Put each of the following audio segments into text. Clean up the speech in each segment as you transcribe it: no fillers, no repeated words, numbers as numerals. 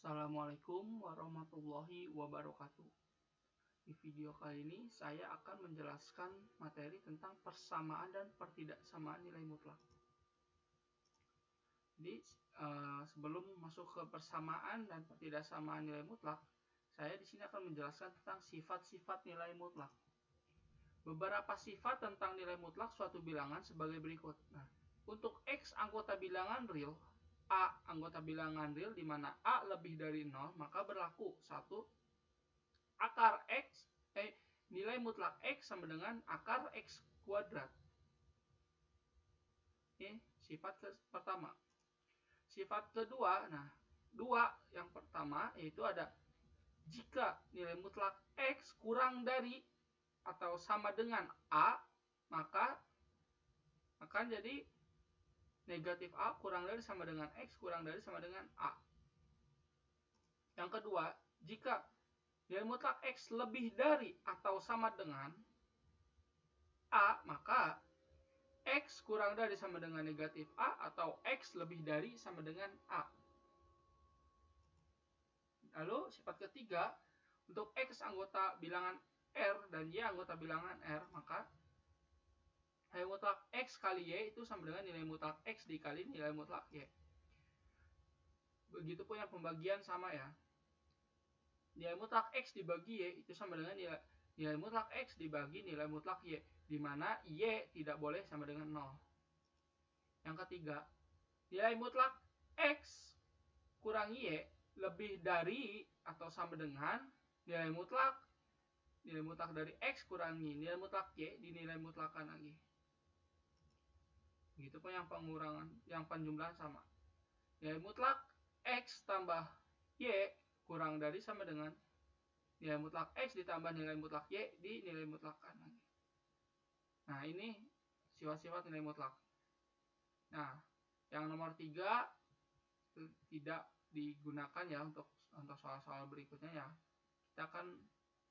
Assalamualaikum warahmatullahi wabarakatuh. Di video kali ini saya akan menjelaskan materi tentang persamaan dan pertidaksamaan nilai mutlak. Jadi sebelum masuk ke persamaan dan pertidaksamaan nilai mutlak, saya di sini akan menjelaskan tentang sifat-sifat nilai mutlak. Beberapa sifat tentang nilai mutlak suatu bilangan sebagai berikut. Nah, untuk X anggota bilangan real, A anggota bilangan real di mana A lebih dari 0, maka berlaku 1. Akar X, nilai mutlak X sama dengan akar X kuadrat. Ini sifat pertama. Sifat kedua, nah, 2 yang pertama yaitu ada jika nilai mutlak X kurang dari atau sama dengan A, maka akan jadi negatif A kurang dari sama dengan X kurang dari sama dengan A. Yang kedua, jika nilai mutlak X lebih dari atau sama dengan A, maka X kurang dari sama dengan negatif A atau X lebih dari sama dengan A. Lalu sifat ketiga, untuk X anggota bilangan R dan Y anggota bilangan R, maka nilai mutlak X kali Y itu sama dengan nilai mutlak X dikali nilai mutlak Y. Begitupun yang pembagian sama ya. Nilai mutlak X dibagi Y itu sama dengan nilai mutlak X dibagi nilai mutlak Y, di mana Y tidak boleh sama dengan 0. Yang ketiga, nilai mutlak X kurang Y lebih dari atau sama dengan nilai mutlak dari X kurangi nilai mutlak Y di nilai mutlakan lagi. Begitu pun yang pengurangan, yang penjumlahan sama. Nilai mutlak X tambah Y kurang dari sama dengan nilai mutlak X ditambah nilai mutlak Y di nilai mutlakan lagi. Nah, ini sifat-sifat nilai mutlak. Nah, yang nomor 3 tidak digunakan ya untuk soal-soal berikutnya ya. Kita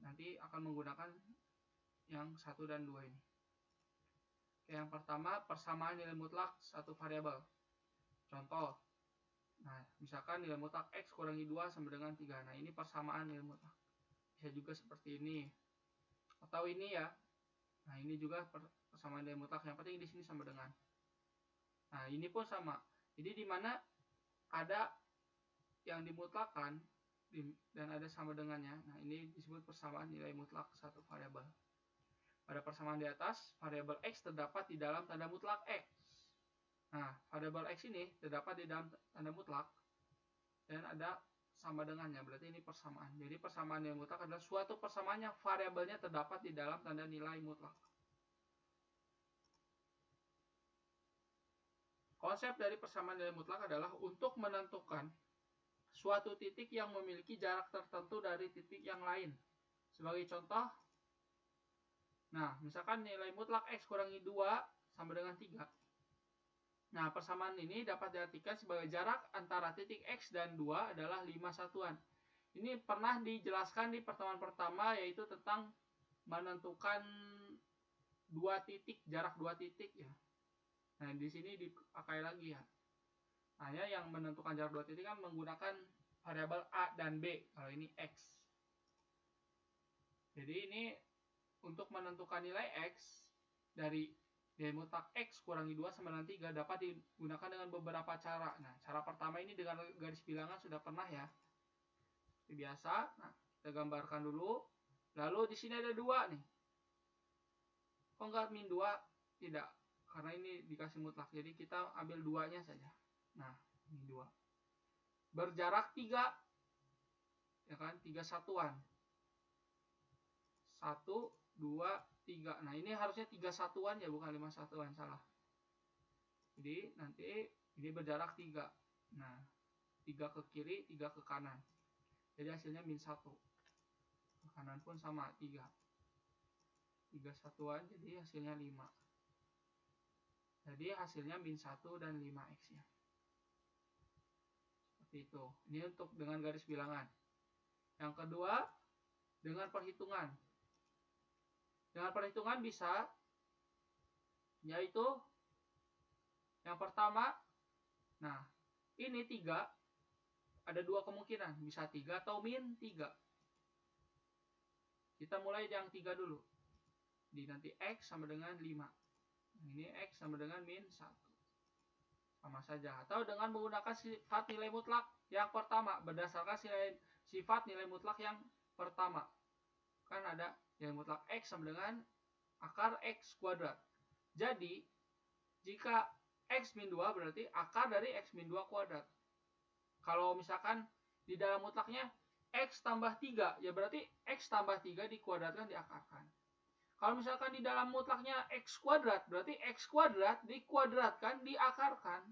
nanti akan menggunakan yang 1 dan 2 ini. Oke, yang pertama, persamaan nilai mutlak satu variabel. Contoh, nah misalkan nilai mutlak X kurangi 2 sama dengan 3. Nah, ini persamaan nilai mutlak. Bisa juga seperti ini. Atau ini ya. Nah, ini juga persamaan nilai mutlak. Yang penting di sini sama dengan. Nah, ini pun sama. Jadi di mana ada yang dimutlakan dan ada sama dengannya. Nah, ini disebut persamaan nilai mutlak satu variabel. Pada persamaan di atas, variabel X terdapat di dalam tanda mutlak X. Nah, variabel X ini terdapat di dalam tanda mutlak dan ada sama dengannya. Berarti ini persamaan. Jadi persamaan nilai mutlak adalah suatu persamaan yang variabelnya terdapat di dalam tanda nilai mutlak. Konsep dari persamaan nilai mutlak adalah untuk menentukan suatu titik yang memiliki jarak tertentu dari titik yang lain. Sebagai contoh, nah misalkan nilai mutlak X kurangi 2 sama dengan 3. Nah, persamaan ini dapat diartikan sebagai jarak antara titik X dan 2 adalah 5 satuan. Ini pernah dijelaskan di pertemuan pertama, yaitu tentang menentukan jarak 2 titik ya. Nah, di sini dipakai lagi ya. Hanya yang menentukan jarak 2 titik kan menggunakan variabel A dan B, kalau ini X. Jadi ini untuk menentukan nilai X dari nilai mutlak X kurangi 2 sama dengan 3 dapat digunakan dengan beberapa cara. Nah, cara pertama ini dengan garis bilangan sudah pernah ya. Seperti biasa. Nah, kita gambarkan dulu. Lalu di sini ada 2 nih. Kok enggak min 2? Tidak. Karena ini dikasih mutlak. Jadi kita ambil 2-nya saja. Nah, ini 2. Berjarak 3. Ya kan? 3 satuan. 1, 2, 3. Nah, ini harusnya 3 satuan ya, bukan 5 satuan. Salah. Jadi, nanti ini berjarak 3. Nah, 3 ke kiri, 3 ke kanan. Jadi, hasilnya min 1. Ke kanan pun sama, 3. 3 satuan, jadi hasilnya 5. Jadi hasilnya min 1 dan 5x ya. Seperti itu. Ini untuk dengan garis bilangan. Yang kedua, dengan perhitungan. Dengan perhitungan bisa, yaitu yang pertama, nah ini 3. ada dua kemungkinan, bisa 3 atau min 3. Kita mulai yang 3 dulu. Di nanti X sama dengan 5. Ini X sama dengan min 1. Sama saja. Atau dengan menggunakan sifat nilai mutlak yang pertama. Berdasarkan sifat nilai mutlak yang pertama. Kan ada nilai mutlak X sama dengan akar X kuadrat. Jadi, jika X min 2 berarti akar dari X min 2 kuadrat. Kalau misalkan di dalam mutlaknya X tambah 3, ya berarti X tambah 3 dikuadratkan diakarkan. Kalau misalkan di dalam mutlaknya X kuadrat, berarti X kuadrat dikuadratkan diakarkan.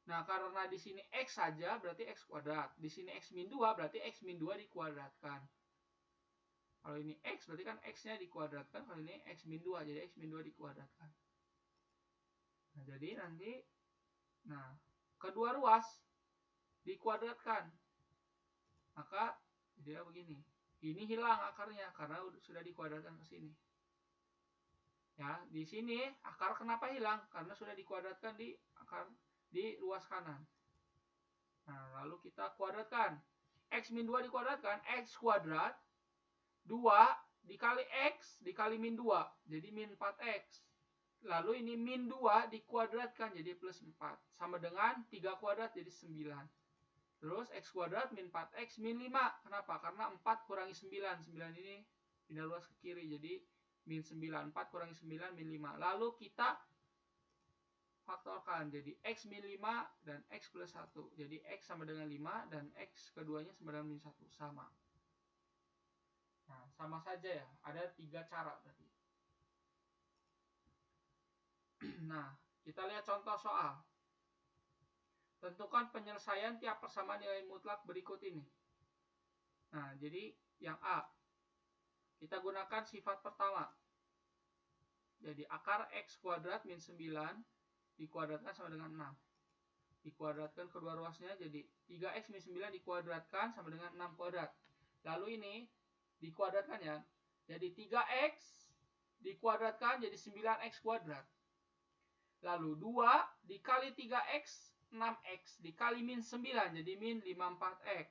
Nah, karena di sini X saja berarti X kuadrat. Di sini X min 2 berarti X min 2 dikuadratkan. Kalau ini X berarti kan X-nya dikuadratkan. Kalau ini X min 2, jadi X min 2 dikuadratkan. Nah, jadi nanti, kedua ruas dikuadratkan. Maka dia begini. Ini hilang akarnya karena sudah dikuadratkan ke sini. Ya, di sini akar kenapa hilang? Karena sudah dikuadratkan di ruas kanan. Nah, lalu kita kuadratkan. X min 2 dikuadratkan, X kuadrat 2 dikali X dikali min 2. Jadi min 4X. Lalu ini min 2 dikuadratkan jadi plus 4. Sama dengan 3 kuadrat jadi 9. Terus X kuadrat min 4X min 5. Kenapa? Karena 4 kurangi 9. 9 ini pindah luas ke kiri. Jadi min 9. 4 kurangi 9 min 5. Lalu kita faktorkan. Jadi X min 5 dan X plus 1. Jadi X sama dengan 5 dan X keduanya sama dengan min 1. Sama. Nah, sama saja ya. Ada 3 cara berarti. Nah, kita lihat contoh soal. Tentukan penyelesaian tiap persamaan nilai mutlak berikut ini. Nah, jadi yang A. Kita gunakan sifat pertama. Jadi akar X kuadrat min 9 dikuadratkan sama dengan 6. Dikuadratkan kedua ruasnya jadi 3X min 9 dikuadratkan sama dengan 6 kuadrat. Lalu ini dikuadratkan ya. Jadi 3X dikuadratkan jadi 9X kuadrat. Lalu 2 dikali 3X 6X dikali min 9 jadi min 54X.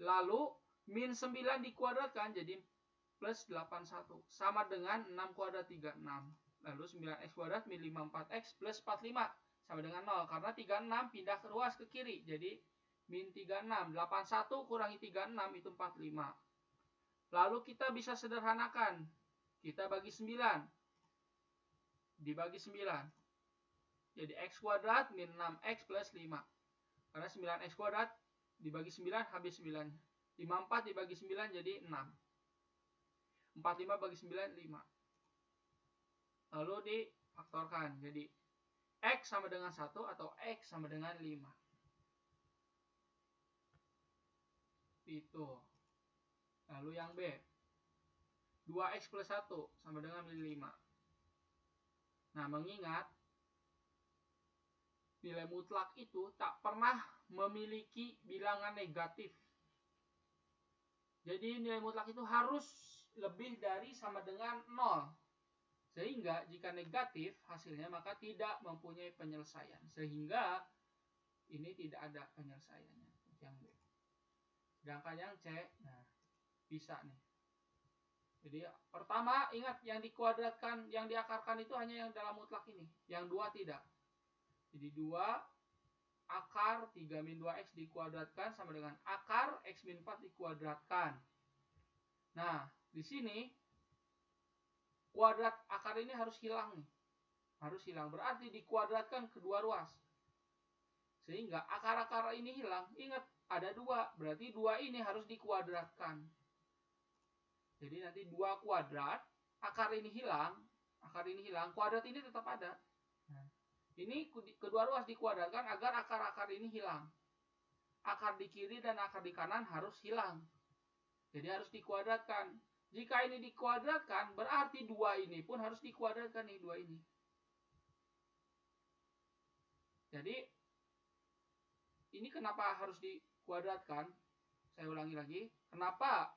Lalu min 9 dikuadratkan jadi plus 81 sama dengan 6 kuadrat 36. Lalu 9X kuadrat min 54X plus 45 sama dengan 0 karena 36 pindah ke ruas ke kiri jadi min 36. 81 kurangi 36 itu 45. Lalu kita bisa sederhanakan. Kita bagi 9 dibagi 9. Jadi X kuadrat min 6X plus 5. Karena 9X kuadrat dibagi 9 habis 9. 54 dibagi 9 jadi 6. 45 bagi 9, 5. Lalu difaktorkan. Jadi X sama dengan 1 atau X sama dengan 5. Itu. Lalu yang B. 2X plus 1 sama dengan 5. Nah, mengingat nilai mutlak itu tak pernah memiliki bilangan negatif. Jadi nilai mutlak itu harus lebih dari sama dengan 0. Sehingga jika negatif hasilnya maka tidak mempunyai penyelesaian. Sehingga ini tidak ada penyelesaiannya. Yang B. Sedangkan yang C, nah bisa nih. Jadi pertama ingat yang dikuadratkan, yang diakarkan itu hanya yang dalam mutlak ini. Yang 2 tidak. Jadi 2 akar 3 min 2X dikuadratkan sama dengan akar X min 4 dikuadratkan. Nah, di sini kuadrat akar ini harus hilang nih. Harus hilang. Berarti dikuadratkan kedua ruas. Sehingga akar-akar ini hilang. Ingat, ada 2. Berarti 2 ini harus dikuadratkan. Jadi nanti 2 kuadrat, akar ini hilang, kuadrat ini tetap ada. Ini kedua ruas dikuadratkan agar akar-akar ini hilang. Akar di kiri dan akar di kanan harus hilang. Jadi harus dikuadratkan. Jika ini dikuadratkan, berarti 2 ini pun harus dikuadratkan nih, 2 ini. Jadi ini kenapa harus dikuadratkan? Saya ulangi lagi. Kenapa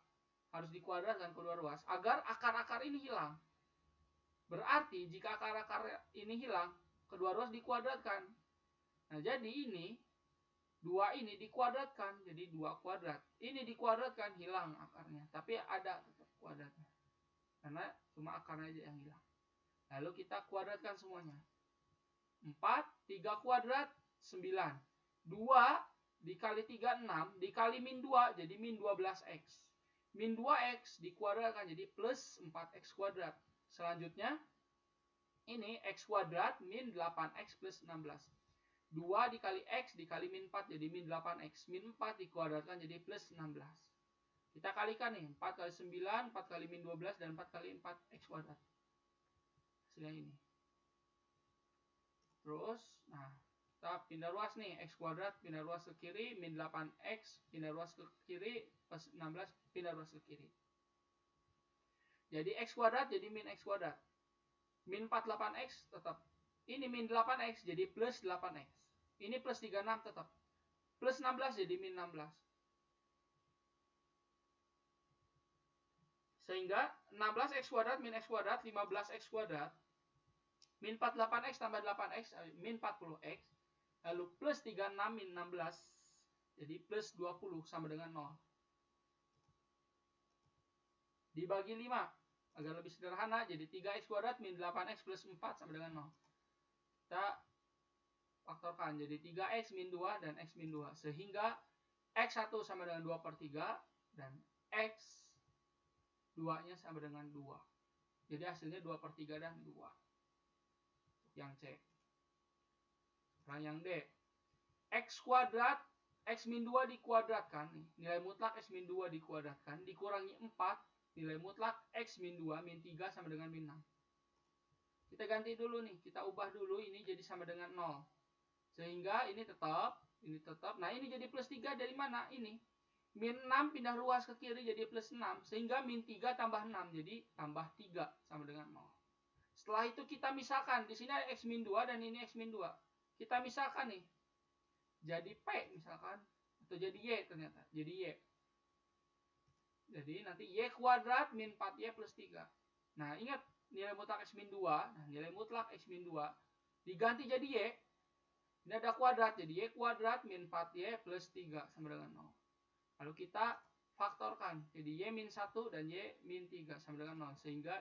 harus dikuadratkan kedua ruas? Agar akar-akar ini hilang. Berarti jika akar-akar ini hilang, kedua ruas dikuadratkan. Nah, jadi ini 2 ini dikuadratkan jadi 2 kuadrat. Ini dikuadratkan hilang akarnya, tapi ada tetap kuadratnya. Karena cuma akarnya aja yang hilang. Lalu kita kuadratkan semuanya. 4, 3 kuadrat 9. 2 dikali 3 6, dikali min 2 jadi min 12x. Min 2x dikuadratkan jadi plus 4x kuadrat. Selanjutnya ini x kuadrat min 8x plus 16. 2 dikali x dikali min 4 jadi min 8x. Min 4 dikuadratkan jadi plus 16. Kita kalikan nih, 4 kali 9, 4 kali min 12, dan 4 kali 4x kuadrat. Hasilnya ini. Terus, nah, kita pindah ruas nih, x kuadrat pindah ruas ke kiri, min 8x pindah ruas ke kiri, plus 16 pindah ruas ke kiri. Jadi x kuadrat jadi min x kuadrat. Min 48x tetap. Ini min 8x jadi plus 8x. Ini plus 36 tetap. Plus 16 jadi min 16. Sehingga 16x kuadrat min x kuadrat 15x kuadrat. Min 48x tambah 8x min 40x. Lalu plus 36 min 16. Jadi plus 20 sama dengan 0. Dibagi 5. Agar lebih sederhana. Jadi 3x kuadrat min 8x plus 4 sama dengan 0. Kita faktorkan. Jadi 3x min 2 dan x min 2. Sehingga x1 sama dengan 2 per 3. Dan x 2-nya sama dengan 2. Jadi hasilnya 2 per 3 dan 2. Yang C. Sekarang yang D. X kuadrat, X min 2 dikuadratkan. Nilai mutlak X min 2 dikuadratkan. Dikurangi 4. Nilai mutlak X min 2 min 3 sama dengan min 6. Kita ganti dulu nih. Kita ubah dulu ini jadi sama dengan 0. Sehingga ini tetap. Ini tetap. Nah ini jadi plus 3 dari mana? Ini. Min 6 pindah ruas ke kiri jadi plus 6. Sehingga min 3 tambah 6. Jadi tambah 3 sama dengan 0. Setelah itu kita misalkan. Di sini ada X min 2 dan ini X min 2. Kita misalkan nih. Jadi P misalkan. Atau jadi Y ternyata. Jadi Y. Jadi nanti Y kuadrat min 4Y plus 3. Nah ingat. Nilai mutlak X min 2. Nah nilai mutlak X min 2. Diganti jadi Y. Ini ada kuadrat. Jadi Y kuadrat min 4Y plus 3 sama dengan 0. Lalu kita faktorkan. Jadi Y min 1 dan Y min 3 sama dengan 0. Sehingga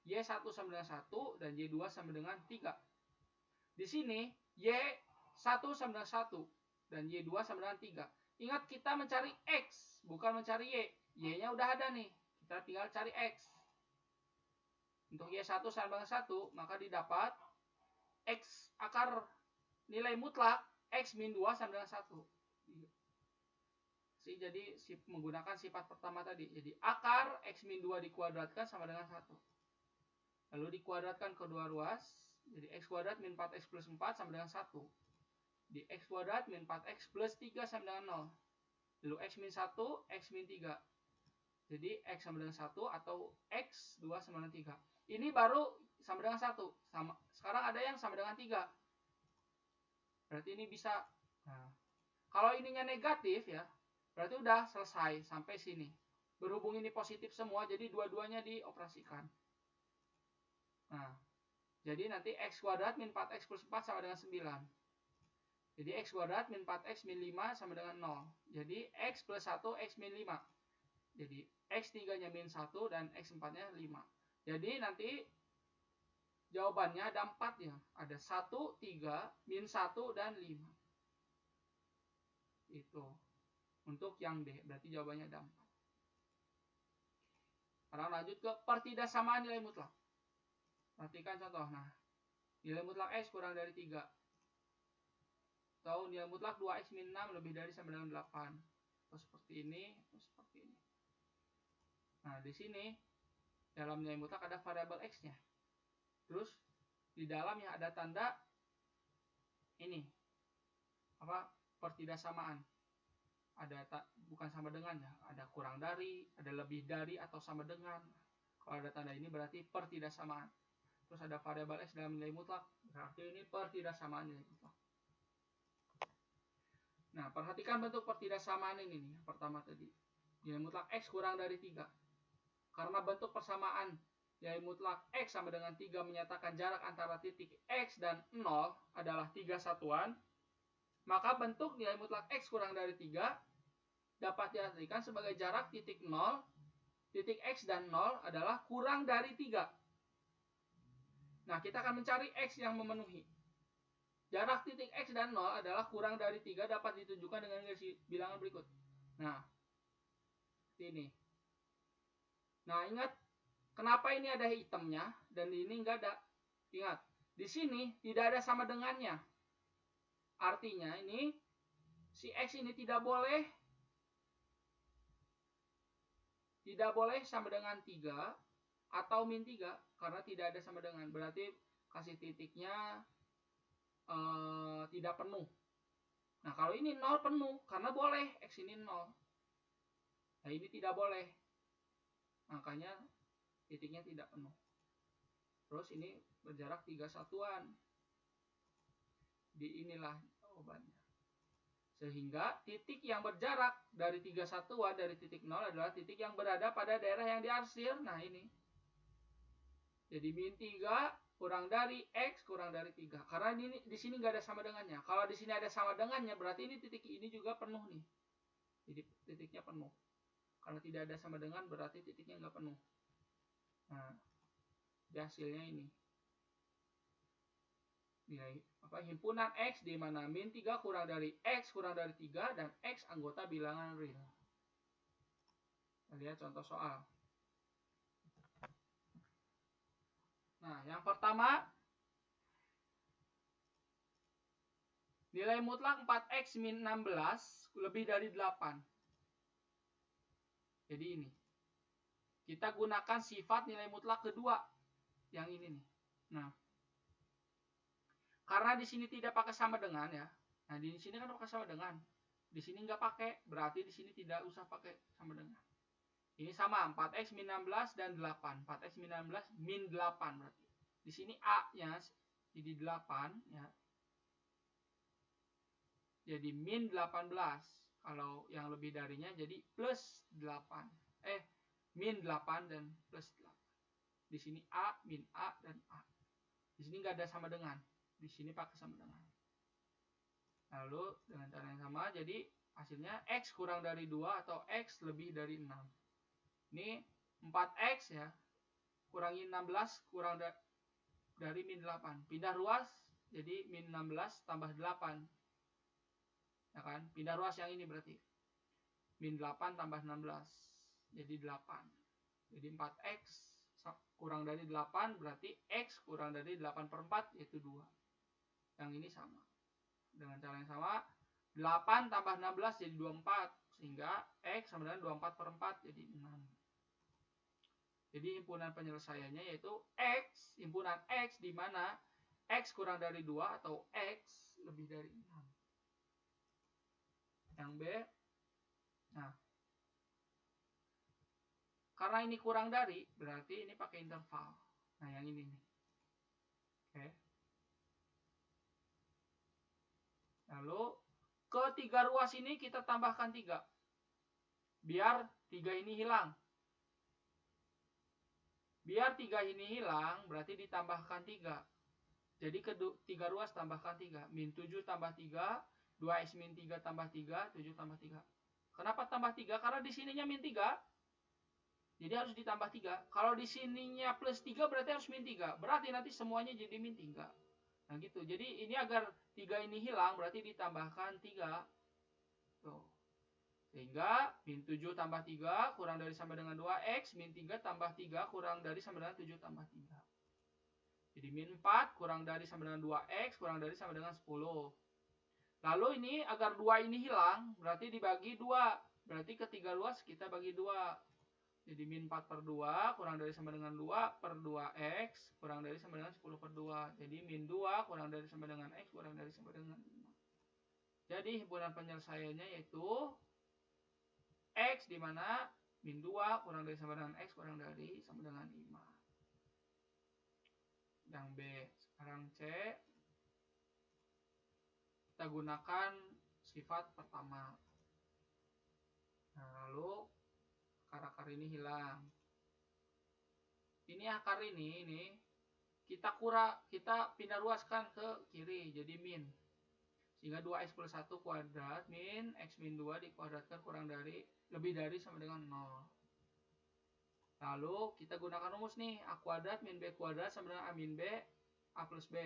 Y1 sama dengan 1 dan Y2 sama dengan 3. Di sini Y1 sama dengan 1 dan Y2 sama dengan 3. Ingat kita mencari X, bukan mencari Y. Y-nya udah ada nih. Kita tinggal cari X. Untuk Y1 sama dengan 1, maka didapat X akar nilai mutlak X min 2 sama dengan 1. Jadi menggunakan sifat pertama tadi. Jadi akar X min 2 dikuadratkan sama dengan 1. Lalu dikuadratkan kedua ruas. Jadi X kuadrat min 4X plus 4 sama dengan 1. Di X kuadrat min 4X plus 3 sama dengan 0. Lalu X min 1, X min 3. Jadi X sama dengan 1 atau X 2 sama dengan 3. Ini baru sama dengan 1. Sekarang ada yang sama dengan 3. Berarti ini bisa. Nah, kalau ininya negatif ya. Berarti udah selesai sampai sini. Berhubung ini positif semua. Jadi dua-duanya dioperasikan. Nah, jadi nanti X kuadrat min 4X plus 4 sama dengan 9. Jadi X kuadrat min 4X min 5 sama dengan 0. Jadi X plus 1 X min 5. Jadi X 3-nya min 1 dan X 4-nya 5. Jadi nanti jawabannya ada 4 ya. Ada 1, 3, min 1 dan 5. Itu. Untuk yang D. Berarti jawabannya ada 4. Sekarang lanjut ke pertidaksamaan nilai mutlak. Perhatikan contoh. Nah, nilai mutlak X kurang dari 3. Atau nilai mutlak 2X min 6 lebih dari sama dengan 8. Atau seperti ini, atau seperti ini. Nah, di sini dalam nilai mutlak ada variabel X-nya. Terus di dalamnya ada tanda ini. Apa? Pertidaksamaan. Ada bukan sama dengan ya, ada kurang dari, ada lebih dari atau sama dengan. Kalau ada tanda ini berarti pertidaksamaan. Terus ada variabel X dalam nilai mutlak, berarti ini pertidaksamaan nilai mutlak. Nah, perhatikan bentuk pertidaksamaan ini nih. Pertama tadi, nilai mutlak X kurang dari 3. Karena bentuk persamaan nilai mutlak X sama dengan 3 menyatakan jarak antara titik X dan 0 adalah 3 satuan, maka bentuk nilai mutlak X kurang dari 3 dapat diartikan sebagai jarak titik 0, titik X dan 0 adalah kurang dari 3. Nah, kita akan mencari X yang memenuhi. Jarak titik X dan 0 adalah kurang dari 3 dapat ditunjukkan dengan bilangan berikut. Nah, ini. Nah, ingat kenapa ini ada hitamnya dan di ini enggak ada. Ingat, di sini tidak ada sama dengannya. Artinya ini si X ini tidak boleh sama dengan 3 atau min 3 karena tidak ada sama dengan. Berarti kasih titiknya tidak penuh. Nah, kalau ini 0 penuh karena boleh X ini 0. Nah, ini tidak boleh. Makanya titiknya tidak penuh. Terus ini berjarak 3 satuan. Di inilah jawabannya. Sehingga titik yang berjarak dari 3 satuan dari titik 0 adalah titik yang berada pada daerah yang diarsir. Nah, ini. Jadi min 3 kurang dari X kurang dari 3. Karena di sini nggak ada sama dengannya. Kalau di sini ada sama dengannya, berarti ini titik ini juga penuh nih. Jadi titiknya penuh. Kalau tidak ada sama dengan, berarti titiknya nggak penuh. Nah, di hasilnya ini. Nilai himpunan X di mana min 3 kurang dari X kurang dari 3 dan X anggota bilangan real. Kita lihat contoh soal. Nah, yang pertama nilai mutlak 4X min 16 lebih dari 8. Jadi ini. Kita gunakan sifat nilai mutlak kedua yang ini nih. Nah, karena di sini tidak pakai sama dengan ya. Nah, di sini kan pakai sama dengan. Di sini nggak pakai, berarti di sini tidak usah pakai sama dengan. Ini sama 4X min 16 dan 8. 4X min 16 min 8 berarti. Di sini A-nya jadi 8 ya. Jadi min 18. Kalau yang lebih darinya jadi plus 8. Min 8 dan plus 8. Di sini A, min A dan A. Di sini nggak ada sama dengan. Di sini pakai sama dengan. Lalu dengan cara yang sama, jadi hasilnya X kurang dari 2 atau X lebih dari 6. Ini 4X ya. Kurangi 16 kurang dari min 8. Pindah ruas, jadi min 16 tambah 8. Ya kan? Pindah ruas yang ini berarti. Min 8 tambah 16. Jadi 8. Jadi 4X kurang dari 8 berarti X kurang dari 8 per 4 yaitu 2. Yang ini sama. Dengan cara yang sama, 8 tambah 16 jadi 24. Sehingga X sama dengan 24 per 4 jadi 6. Jadi himpunan penyelesaiannya yaitu X, himpunan X di mana X kurang dari 2 atau X lebih dari 6. Yang B, nah, karena ini kurang dari, berarti ini pakai interval. Nah, yang ini nih. Oke. Lalu, ke 3 ruas ini kita tambahkan 3. Biar 3 ini hilang. Biar 3 ini hilang, berarti ditambahkan 3. Jadi ke 3 ruas tambahkan 3. Min 7 tambah 3, 2X min 3 tambah 3, 7 tambah 3. Kenapa tambah 3? Karena di sininya min 3. Jadi harus ditambah 3. Kalau di sininya plus 3 berarti harus min 3. Berarti nanti semuanya jadi min 3. Nah gitu. Jadi ini agar 3 ini hilang berarti ditambahkan 3. Tuh. Sehingga min 7 tambah 3 kurang dari sama dengan 2X. Min 3 tambah 3 kurang dari sama dengan 7 tambah 3. Jadi min 4 kurang dari sama dengan 2X kurang dari sama dengan 10. Lalu ini agar 2 ini hilang berarti dibagi 2. Berarti ke 3 ruas kita bagi 2. Jadi min 4 per 2 kurang dari sama dengan 2 per 2X kurang dari sama dengan 10 per 2. Jadi min 2 kurang dari sama dengan X kurang dari sama dengan 5. Jadi himpunan penyelesaiannya yaitu X di mana min 2 kurang dari sama dengan X kurang dari sama dengan 5. Yang B. Sekarang C. Kita gunakan sifat pertama. Nah, lalu akar ini hilang. Ini akar ini kita pindah ruaskan ke kiri jadi min. Sehingga 2x plus 1 kuadrat min x min 2 dikuadratkan kurang dari lebih dari sama dengan 0. Lalu kita gunakan rumus nih, a kuadrat min b kuadrat sama dengan a min b, a plus b.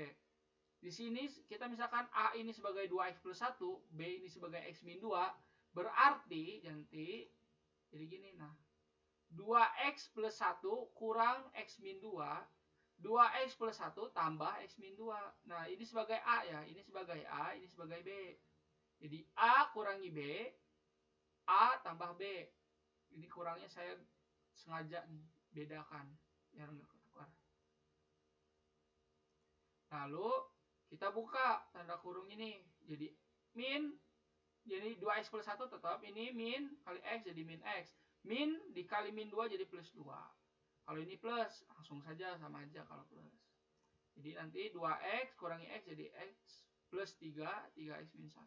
Di sini kita misalkan a ini sebagai 2x plus 1, b ini sebagai x min 2, berarti nanti jadi gini, nah 2x plus 1 kurang x min 2, 2x plus 1 tambah x min 2. Nah ini sebagai a ya, ini sebagai a, ini sebagai b. Jadi a kurangi b, a tambah b. Ini kurangnya saya sengaja nih bedakan biar nggak ketukar. Lalu kita buka tanda kurung ini, jadi min, jadi 2x plus 1 tetap, ini min kali x jadi min x, min dikali min 2 jadi plus 2. Kalau ini plus langsung saja sama aja kalau plus. Jadi nanti 2x kurangi x jadi x plus 3, 3x min 1.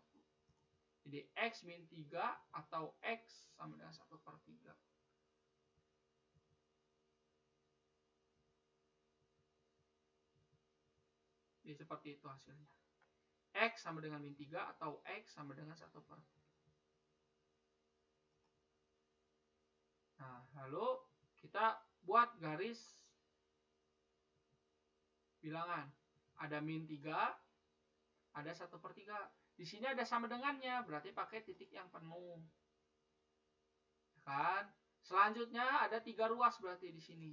Jadi x min 3 atau x sama dengan 1/3. Jadi seperti itu hasilnya. X sama dengan min 3 atau X sama dengan 1/3. Nah, lalu kita buat garis bilangan. Ada min 3, ada 1/3. Di sini ada sama dengannya, berarti pakai titik yang penuh. Kan? Selanjutnya ada 3 ruas berarti di sini.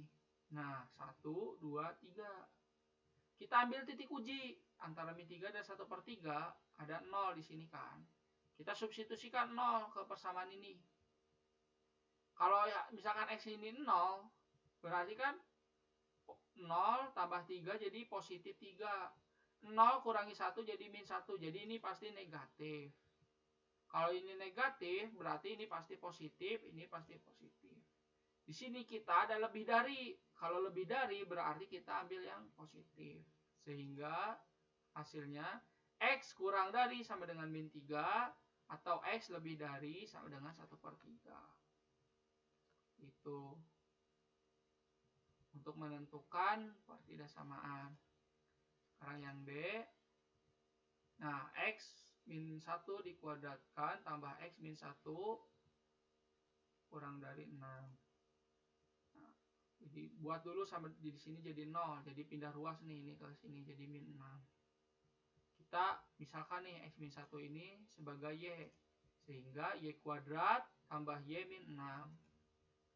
Nah, 1, 2, 3. Kita ambil titik uji antara min 3 dan 1/3, ada 0 di sini kan. Kita substitusikan 0 ke persamaan ini. Kalau ya misalkan x ini 0, berarti kan 0 tambah 3 jadi positif 3. 0 kurangi 1 jadi min 1. Jadi ini pasti negatif. Kalau ini negatif, berarti ini pasti positif, ini pasti positif. Di sini kita ada lebih dari. Kalau lebih dari berarti kita ambil yang positif. Sehingga hasilnya x kurang dari sama dengan min 3 atau x lebih dari sama dengan 1/3. Itu untuk menentukan pertidaksamaan. Sekarang yang B. Nah, x min 1 dikuadratkan tambah x min 1 kurang dari 6. Nah, jadi buat dulu sama di sini jadi 0. Jadi pindah ruas nih, ini ke sini jadi min 6. Kita misalkan nih x min 1 ini sebagai y. Sehingga y kuadrat tambah y min 6.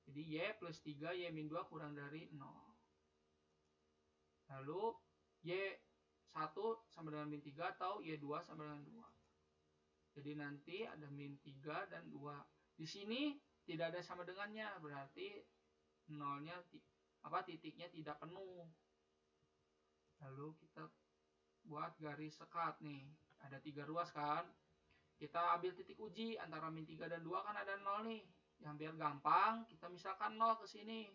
Jadi y plus 3 y min 2 kurang dari 0. Lalu y 1 sama dengan min 3 atau y 2 sama dengan 2. Jadi nanti ada min 3 dan 2. Di sini tidak ada sama dengannya, berarti nolnya titiknya tidak penuh. Lalu kita buat garis sekat nih. Ada 3 ruas kan. Kita ambil titik uji antara min 3 dan 2 kan ada 0 nih. Yang biar gampang, kita misalkan 0 ke sini.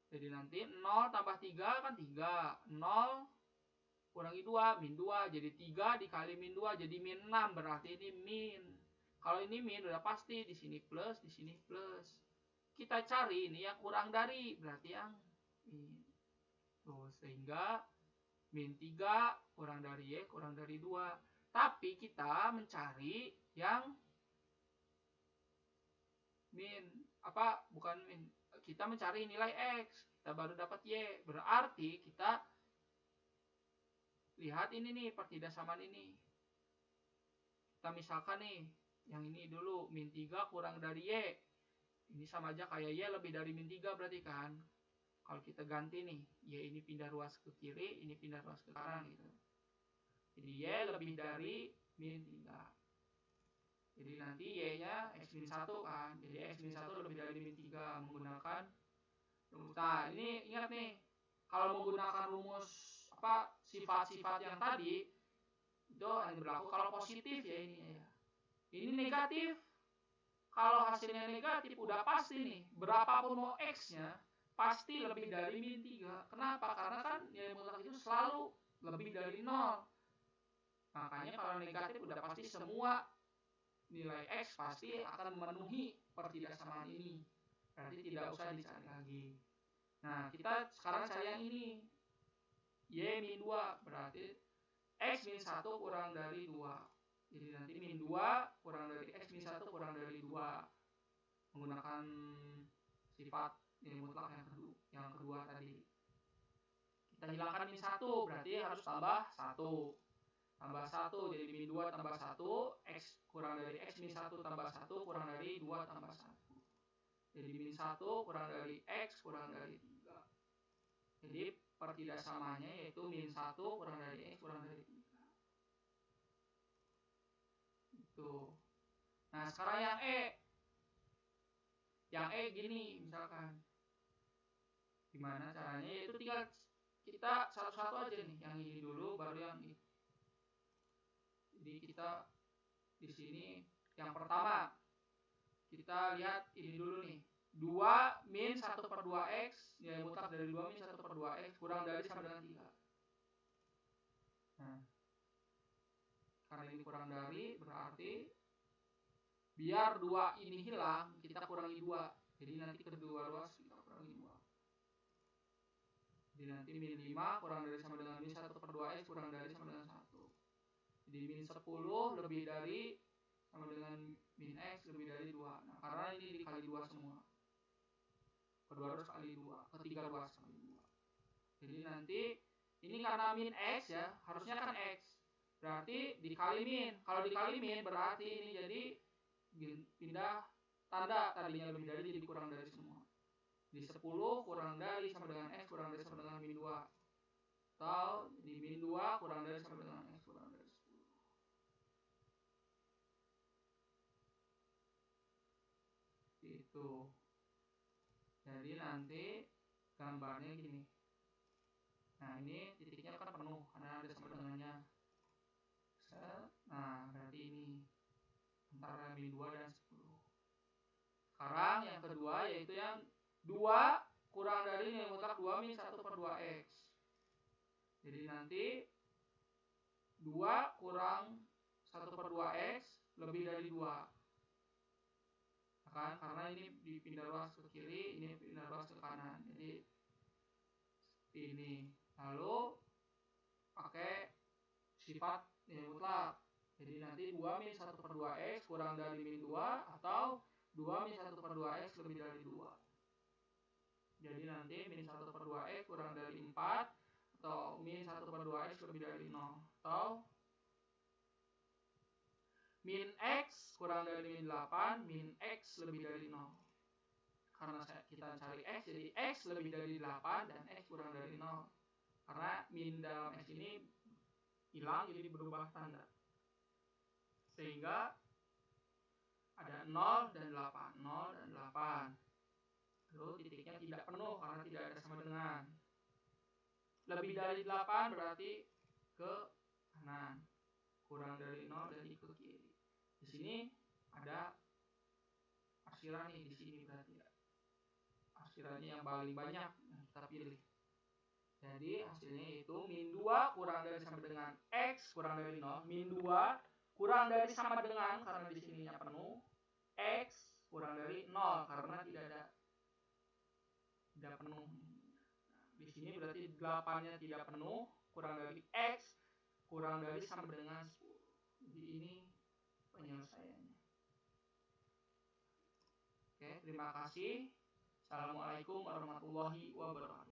Jadi nanti 0 tambah 3 kan 3. 0 kurangi 2, min 2. Jadi 3 dikali min 2 jadi min 6. Berarti ini min. Kalau ini min udah pasti. Di sini plus, di sini plus. Kita cari ini yang kurang dari. Berarti yang min. Tuh, sehingga min 3 kurang dari y kurang dari 2. Tapi kita mencari yang min. Bukan min. Kita mencari nilai x. Kita baru dapat y. Berarti kita lihat ini nih pertidaksamaan ini. Kita misalkan nih yang ini dulu min 3 kurang dari y. Ini sama aja kayak y lebih dari min 3 berarti kan. Kalau kita ganti nih, y ini pindah ruas ke kiri, ini pindah ruas ke kanan gitu. Jadi y lebih dari min 3. Jadi nanti y-nya x min 1 kan. Jadi x min 1 lebih dari min 3 menggunakan rumus. Nah, ini ingat nih. Kalau menggunakan rumus sifat-sifat yang tadi itu hanya berlaku kalau positif ya ini ya. Ini negatif. Kalau hasilnya negatif udah pasti nih, berapapun mau x-nya pasti lebih dari min 3. Kenapa? Karena kan nilai mutlak itu selalu lebih dari 0. Makanya kalau negatif udah pasti semua nilai x pasti akan memenuhi pertidaksamaan ini. Berarti tidak usah dicari lagi. Nah, kita sekarang cari yang ini. Y min 2 berarti x min 1 kurang dari 2. Jadi nanti min 2 kurang dari X min 1 kurang dari 2 menggunakan sifat nilai mutlak yang kedua tadi. Kita hilangkan min 1 berarti harus tambah 1. Tambah 1 jadi min 2 tambah 1, X kurang dari X min 1 tambah 1 kurang dari 2 tambah 1. Jadi min 1 kurang dari X kurang dari 3. Jadi pertidak samanya yaitu min 1 kurang dari X kurang dari 3. Itu. Nah sekarang yang E. Yang E gini misalkan. Gimana caranya? Yaitu tinggal kita satu-satu aja nih. Yang ini dulu baru yang ini. Jadi kita di sini yang pertama kita lihat ini dulu nih. 2 min 1 per 2X, nilai mutlak dari 2 min 1 per 2X kurang dari sama dengan 3. Nah, karena ini kurang dari berarti biar 2 ini hilang, kita kurangi 2. Jadi nanti kedua ruas kita kurangi 2. Jadi nanti min 5 kurang dari sama dengan min 1 per 2X kurang dari sama dengan 1. Jadi min 10 lebih dari sama dengan min X lebih dari 2. Nah, karena ini dikali 2 semua. Kedua ruas kali 2, ketiga ruas kali 2. Jadi nanti ini karena min X ya, harusnya kan X. Berarti dikali min. Kalau dikali min berarti ini jadi pindah tanda, tadinya lebih dari jadi kurang dari semua. Di 10 kurang dari sama dengan X kurang dari sama dengan min 2. Atau di min 2 kurang dari sama dengan X kurang dari 10. Itu. Jadi nanti gambarnya gini. Nah ini titiknya kan penuh karena ada sama dengannya. Nah berarti ini antara min 2 dan 10. Sekarang yang kedua yaitu yang 2 kurang dari nilai mutlak 2 min 1 per 2X. Jadi nanti 2 kurang 1 per 2X lebih dari 2. Kan? Karena ini dipindah ruas ke kiri, ini pindah ruas ke kanan. Jadi ini. Lalu pakai sifat nilai mutlak. Jadi nanti 2 min 1 per 2X kurang dari min 2 atau 2 min 1 per 2X lebih dari 2. Jadi nanti min 1 per 2X kurang dari 4 atau min 1 per 2X lebih dari 0. Atau min X kurang dari min 8, min X lebih dari 0. Karena kita cari X, jadi X lebih dari 8 dan X kurang dari 0. Karena min dalam X ini hilang jadi berubah tanda. Sehingga ada 0 dan 8, 0 dan 8. Lalu titiknya tidak penuh karena tidak ada sama dengan. Lebih dari 8 berarti ke kanan. Kurang dari 0 jadi ke kiri. Di sini ada arsiran nih di sini berarti ya. Arsirannya yang paling banyak yang kita pilih. Jadi hasilnya itu min 2 kurang dari sama dengan X kurang dari 0. Min 2 kurang dari sama dengan karena di sininya penuh. X kurang dari 0 karena tidak penuh. Nah, di sini berarti 8-nya tidak penuh, kurang dari X kurang dari sama dengan 10. Jadi ini penyelesaiannya. Oke, terima kasih. Assalamualaikum warahmatullahi wabarakatuh.